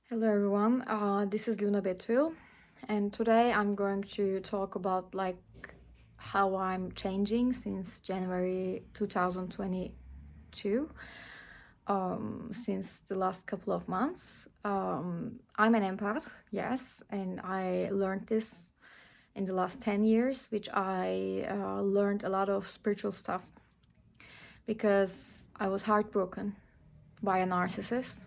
Hello everyone, this is Luna Betul, and today I'm going to talk about how I'm changing since January 2022, since the last couple of months. I'm an empath, yes, and I learned this in the last 10 years, which I learned a lot of spiritual stuff because I was heartbroken by a narcissist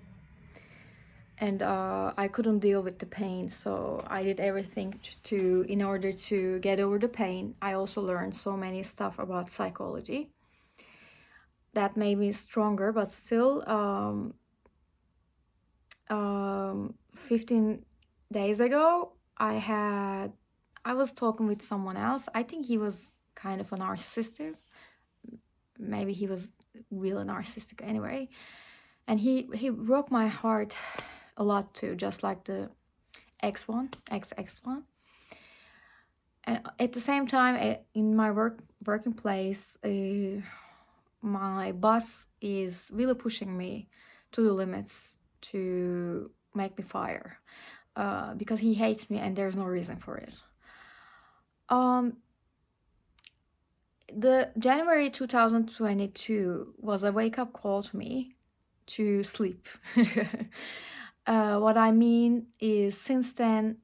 and I couldn't deal with the pain, so I did everything in order to get over the pain. I also learned so many stuff about psychology that made me stronger, but still 15 days ago I was talking with someone else. I think he was kind of a narcissistic, maybe he was really narcissistic anyway, and he broke my heart a lot too, just like the ex one. And at the same time, in my working place, my boss is really pushing me to the limits to make me fire, because he hates me and there's no reason for it. The January 2022 was a wake-up call to me to sleep. What I mean is, since then,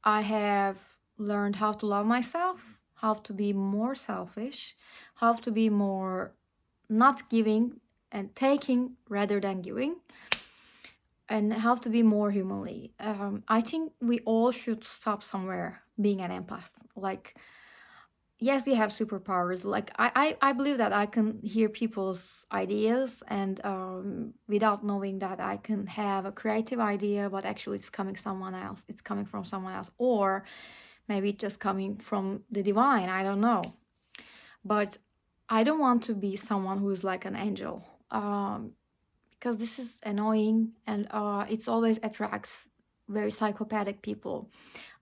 I have learned how to love myself, how to be more selfish, how to be more not giving and taking rather than giving, and how to be more humanly. I think we all should stop somewhere being an empath. Like, yes, we have superpowers. Like, I believe that I can hear people's ideas, and without knowing that I can have a creative idea, but actually it's coming someone else. It's coming from someone else, or maybe it's just coming from the divine. I don't know, but I don't want to be someone who's like an angel, because this is annoying, and it's always attracts very psychopathic people.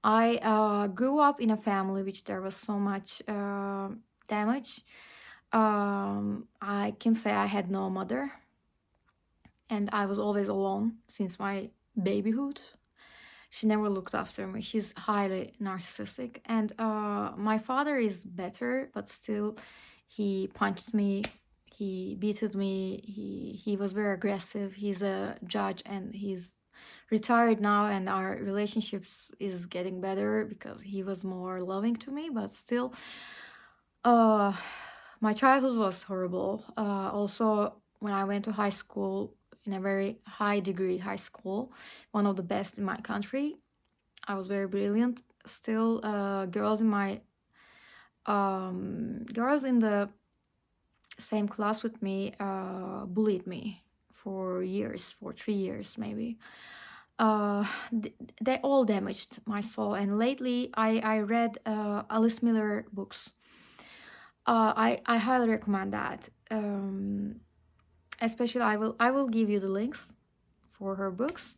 I grew up in a family which there was so much damage. I can say I had no mother, and I was always alone since my babyhood. She never looked after me. She's highly narcissistic, and my father is better, but still, he punched me. He beated me. He was very aggressive. He's a judge, and he's retired now, and our relationships is getting better because he was more loving to me, but still uh my childhood was horrible. Also, when I went to high school, in a very high degree high school, one of the best in my country, I was very brilliant. Still, girls in the same class with me bullied me for years, for 3 years maybe. They all damaged my soul. And lately, I read Alice Miller books. I highly recommend that. Especially, I will give you the links for her books.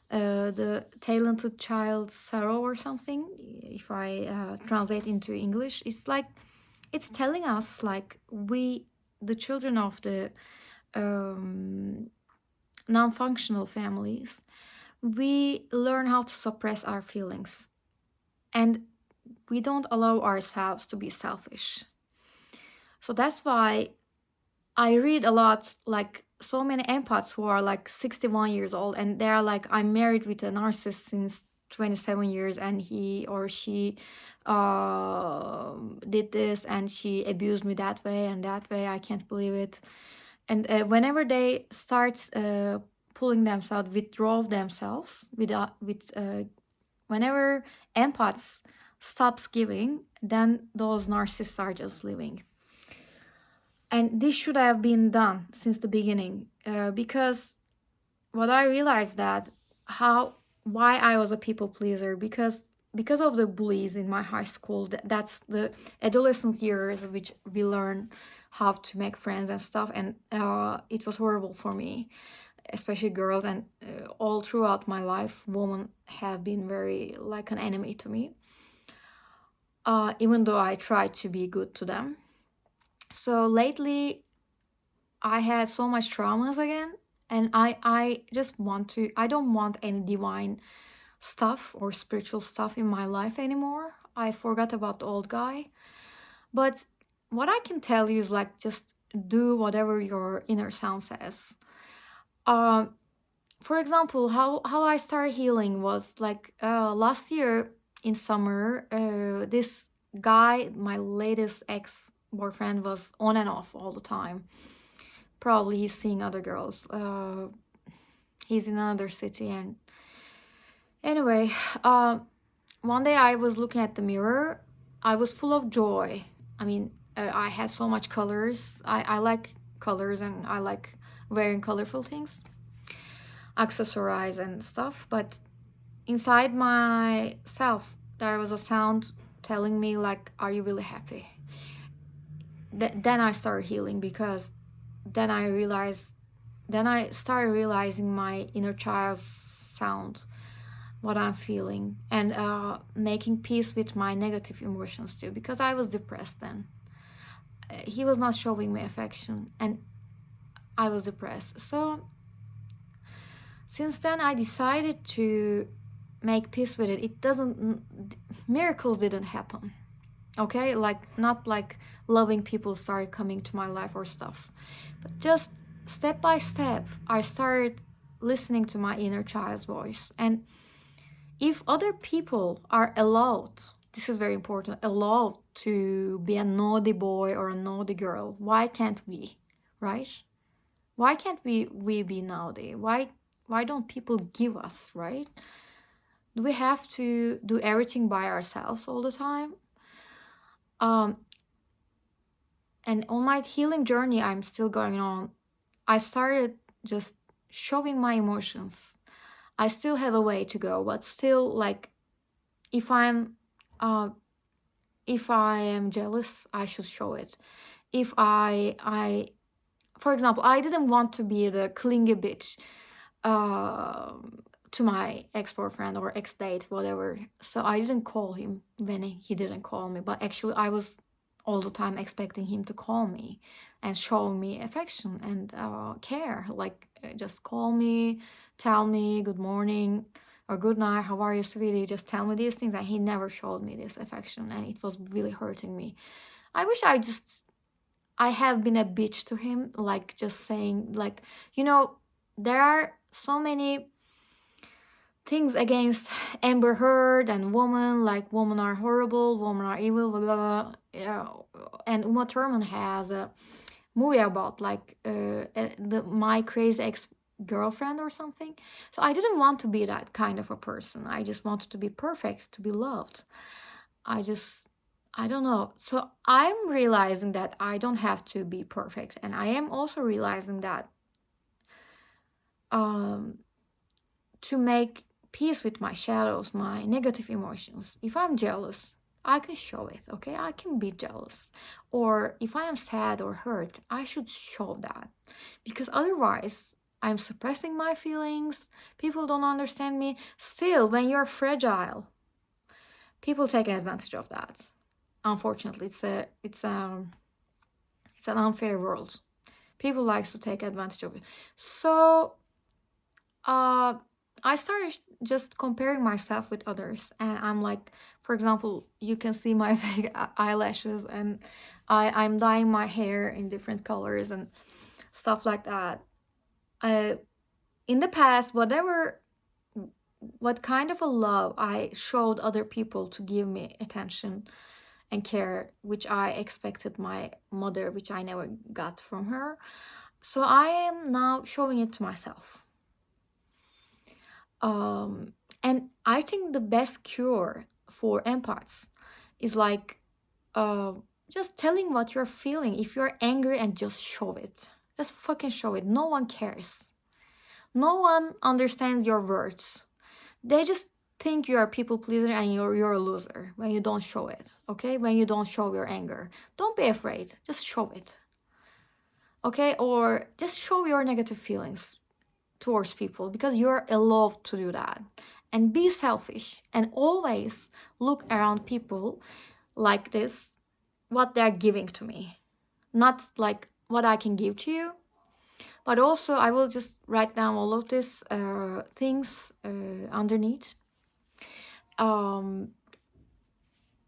The Talented Child Sorrow or something. If I translate into English, it's telling us like we, the children of the non-functional families, we learn how to suppress our feelings, and we don't allow ourselves to be selfish. So that's why I read a lot, like so many empaths who are like 61 years old, and they're like, I'm married with a narcissist since 27 years, and he or she did this, and she abused me that way and that way. I can't believe it. And whenever they start pulling themselves, withdraw themselves, whenever empaths stops giving, then those narcissists are just living. And this should have been done since the beginning, because what I realized that why I was a people pleaser, because of the bullies in my high school. That's the adolescent years which we learn how to make friends and stuff, and it was horrible for me, especially girls. And all throughout my life, women have been very like an enemy to me, even though I tried to be good to them. So lately I had so much traumas again, And I just want to, I don't want any divine stuff or spiritual stuff in my life anymore. I forgot about the old guy. But what I can tell you is like just do whatever your inner sound says. Um, for example, how I started healing was like last year in summer. This guy, my latest ex boyfriend, was on and off all the time. Probably he's seeing other girls. He's in another city, and anyway, uh, one day I was looking at the mirror. I was full of joy. I mean, I had so much colors. I like colors, and I like wearing colorful things, accessorize and stuff. But inside myself, there was a sound telling me like, "Are you really happy?" Then I started healing, because then I realized, then I started realizing my inner child's sound, what I'm feeling, and making peace with my negative emotions too, because I was depressed then. He was not showing me affection, and I was depressed. So since then, I decided to make peace with it. It doesn't, miracles didn't happen. Okay, like not like loving people started coming to my life or stuff, but just step by step, I started listening to my inner child's voice. And if other people are allowed, this is very important, allowed to be a naughty boy or a naughty girl, why can't we, right? Why can't we be naughty? Why don't people give us, right? Do we have to do everything by ourselves all the time? um and on my healing journey I'm still going on, I started just showing my emotions. I still have a way to go, but still, like, if I'm uh if I am jealous, I should show it. If I for example, I didn't want to be the clingy bitch uh, to my ex-boyfriend or ex-date, whatever. So I didn't call him when he didn't call me, but actually I was all the time expecting him to call me and show me affection and care. Like, just call me, tell me good morning or good night, how are you, sweetie? Just tell me these things. And he never showed me this affection, and it was really hurting me. I wish I have been a bitch to him, like just saying, like, there are so many things against Amber Heard and women, like women are horrible, women are evil, blah, blah, blah. Yeah. And Uma Thurman has a movie about like my crazy ex girlfriend or something. So I didn't want to be that kind of a person. I just wanted to be perfect, to be loved. I don't know. So I'm realizing that I don't have to be perfect. And I am also realizing that um, to make peace with my shadows, my negative emotions. If I'm jealous, I can show it, okay? I can be jealous. Or if I am sad or hurt, I should show that. Because otherwise, I'm suppressing my feelings. People don't understand me. Still, when you're fragile, people take advantage of that. Unfortunately, it's an unfair world. People likes to take advantage of it. So uh I started just comparing myself with others, and I'm like, for example, you can see my fake eyelashes, and I'm dyeing my hair in different colors and stuff like that. I In the past, what kind of a love I showed other people to give me attention and care, which I expected my mother, which I never got from her. So I am now showing it to myself. And I think the best cure for empaths is like uh, just telling what you're feeling. If you're angry, and just show it. Just fucking show it. No one cares. No one understands your words. They just think you're a people pleaser and you're a loser when you don't show it, okay? When you don't show your anger. Don't be afraid. Just show it. Okay? Or just show your negative feelings towards people, because you're allowed to do that. And be selfish and always look around people like this, what they're giving to me. Not like what I can give to you, But also, I will just write down all of these things underneath. Um,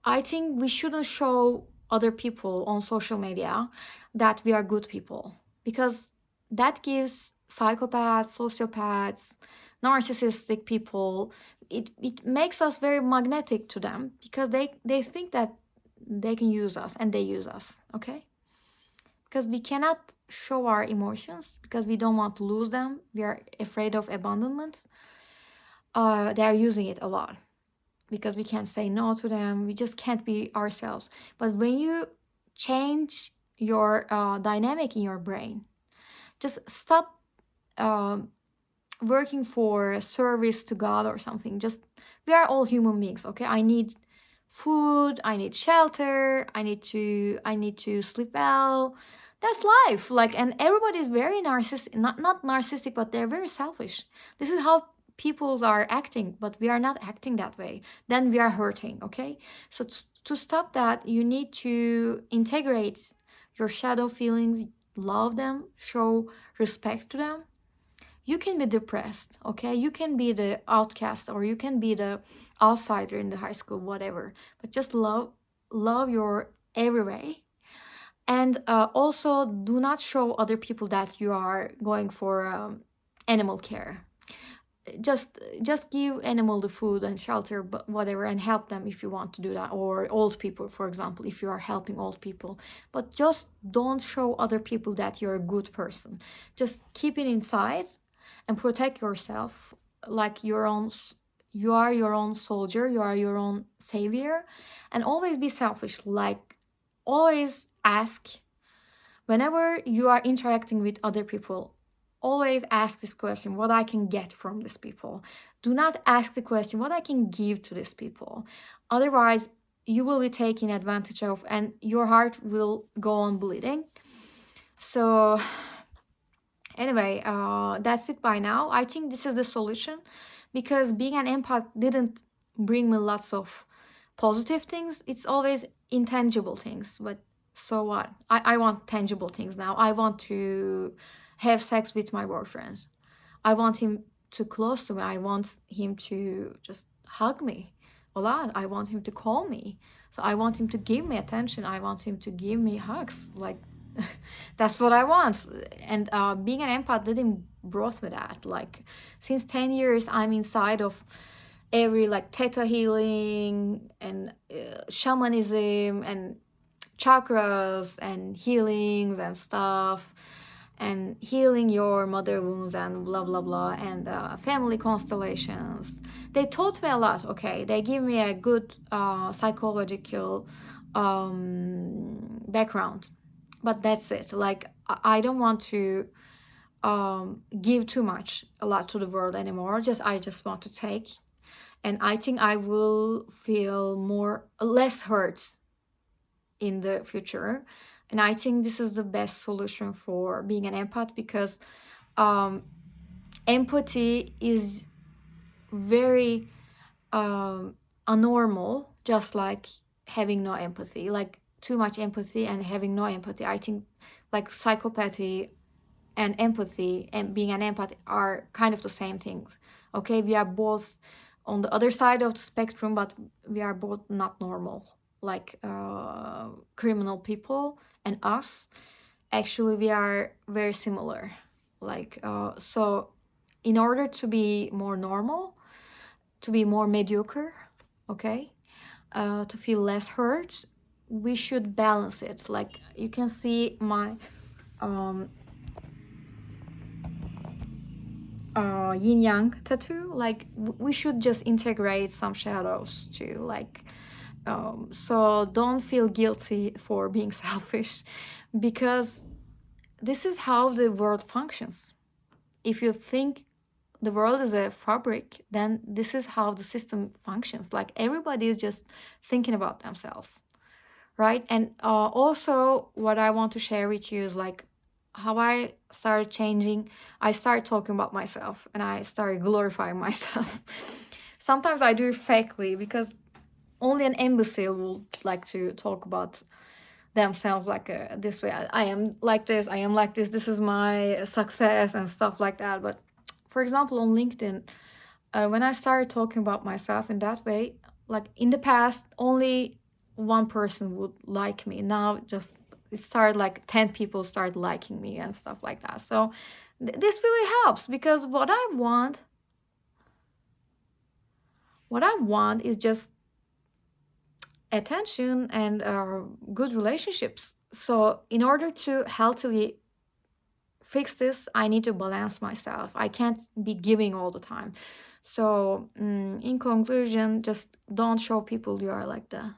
I think we shouldn't show other people on social media that we are good people, because that gives psychopaths, sociopaths, narcissistic people, it makes us very magnetic to them, because they think that they can use us, and they use us, okay? Because we cannot show our emotions because we don't want to lose them. We are afraid of abandonment. They are using it a lot because we can't say no to them. We just can't be ourselves. But when you change your dynamic in your brain, just stop um, working for a service to God or something. Just, we are all human beings, okay? I need food, I need shelter, I need to sleep well. That's life. Like, and everybody is very narcissistic, not narcissistic, but they're very selfish. This is how peoples are acting, but we are not acting that way. Then we are hurting, okay? So to stop that, you need to integrate your shadow feelings, love them, show respect to them. You can be depressed, okay? You can be the outcast, or you can be the outsider in the high school, whatever, but just love your every way. And also, do not show other people that you are going for animal care. Just give animal the food and shelter, but whatever, and help them if you want to do that, or old people, for example, if you are helping old people. But just don't show other people that you're a good person. Just keep it inside and protect yourself, like you are your own soldier, you are your own savior. And always be selfish. Like, always ask, whenever you are interacting with other people, always ask this question: what I can get from these people. Do not ask the question: what I can give to these people. Otherwise, you will be taken advantage of, and your heart will go on bleeding. So anyway, that's it by now. I think this is the solution, because being an empath didn't bring me lots of positive things. It's always intangible things. But so what? I want tangible things now. I want to have sex with my boyfriend. I want him to close to me. I want him to just hug me a lot. I want him to call me. So I want him to give me attention. I want him to give me hugs. Like, that's what I want. And being an empath didn't brought me that. Like, since 10 years, I'm inside of every, like, theta healing and shamanism and chakras and healings and stuff, and healing your mother wounds and blah blah blah, and family constellations. They taught me a lot, okay? They give me a good psychological background, but that's it. Like, I don't want to give too much, a lot to the world anymore. I just want to take, and I think I will feel less hurt in the future. And I think this is the best solution for being an empath, because empathy is very anormal, just like having no empathy. Like, too much empathy and having no empathy, I think, like, psychopathy and empathy and being an empath are kind of the same things, okay? We are both on the other side of the spectrum, but we are both not normal. Like, criminal people and us, actually, we are very similar. Like, so in order to be more normal, to be more mediocre, okay, to feel less hurt, we should balance it. Like, you can see my yin yang tattoo. Like, we should just integrate some shadows too. Like, so don't feel guilty for being selfish, because this is how the world functions. If you think the world is a fabric, then this is how the system functions. Like, everybody is just thinking about themselves, right? And also, what I want to share with you is, like, how I started changing. I started talking about myself, and I started glorifying myself. Sometimes I do it fakely, because only an imbecile would like to talk about themselves like this way. I am like this, I am like this is my success and stuff like that. But for example, on LinkedIn, when I started talking about myself in that way, like in the past, only one person would like me. Now, just it started like 10 people start liking me and stuff like that. So this really helps because what I want is just attention and good relationships. So in order to healthily fix this, I need to balance myself. I can't be giving all the time. So in conclusion, just don't show people you are like that.